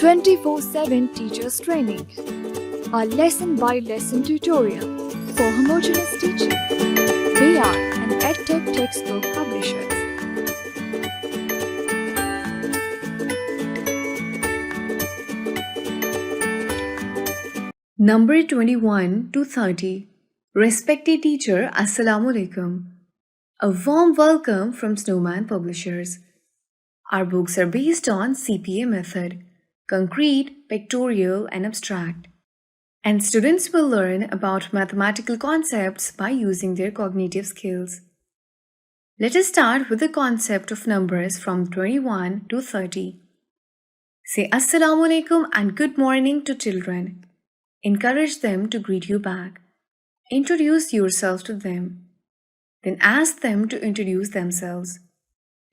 24/7 teachers training. Our lesson by lesson tutorial for homogeneous teaching. We are an EdTech textbook publishers. Number 21 to 30. Respected teacher, Assalamu Alaikum. A warm welcome from Snowman Publishers. Our books are based on CPA method, concrete, pictorial, and abstract. And students will learn about mathematical concepts by using their cognitive skills. Let us start with the concept of numbers from 21 to 30. Say Assalamu Alaikum and good morning to children. Encourage them to greet you back. Introduce yourself to them. Then ask them to introduce themselves.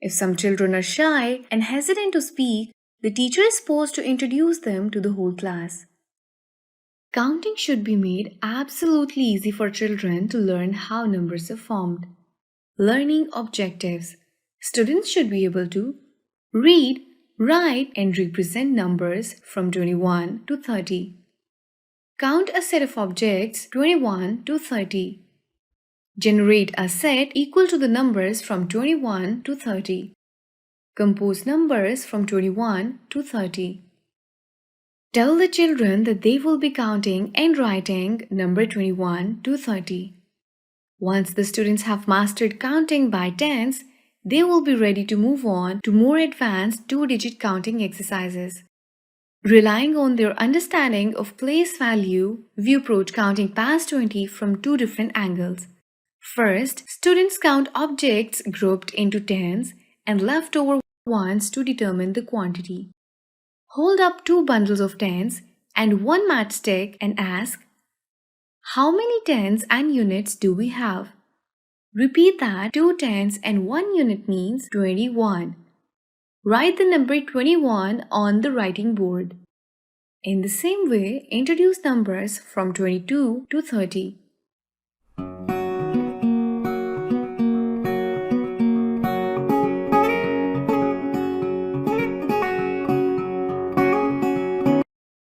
If some children are shy and hesitant to speak, the teacher is supposed to introduce them to the whole class. Counting should be made absolutely easy for children to learn how numbers are formed. Learning objectives. Students should be able to read, write, and represent numbers from 21 to 30. Count a set of objects 21 to 30. Generate a set equal to the numbers from 21 to 30. Compose numbers from 21 to 30. Tell the children that they will be counting and writing number 21 to 30. Once the students have mastered counting by tens, they will be ready to move on to more advanced two-digit counting exercises. Relying on their understanding of place value, we approach counting past 20 from two different angles. First, students count objects grouped into tens and leftover ones to determine the quantity. Hold up two bundles of tens and one matchstick and ask, how many tens and units do we have? Repeat that 2 tens and 1 unit means 21. Write the number 21 on the writing board. In the same way, introduce numbers from 22 to 30.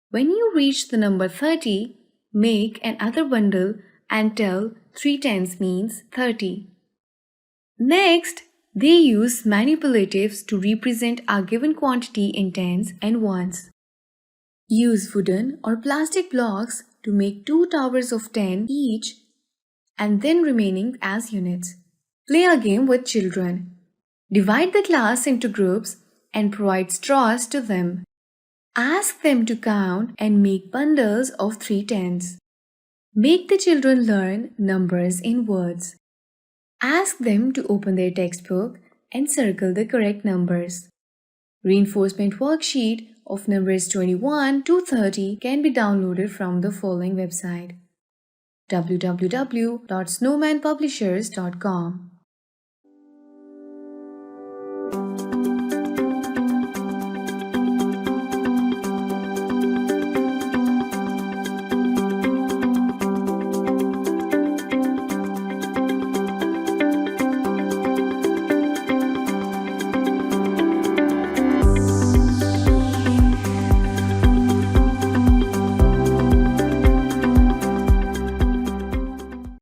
When you reach the number 30, make another bundle and tell 3 tens means 30. Next, they use manipulatives to represent a given quantity in tens and ones. Use wooden or plastic blocks to make 2 towers of 10 each and then remaining as units. Play a game with children. Divide the class into groups and provide straws to them. Ask them to count and make bundles of 3 tens. Make the children learn numbers in words. Ask them to open their textbook and circle the correct numbers. Reinforcement worksheet of numbers 21 to 30 can be downloaded from the following website: www.snowmanpublishers.com.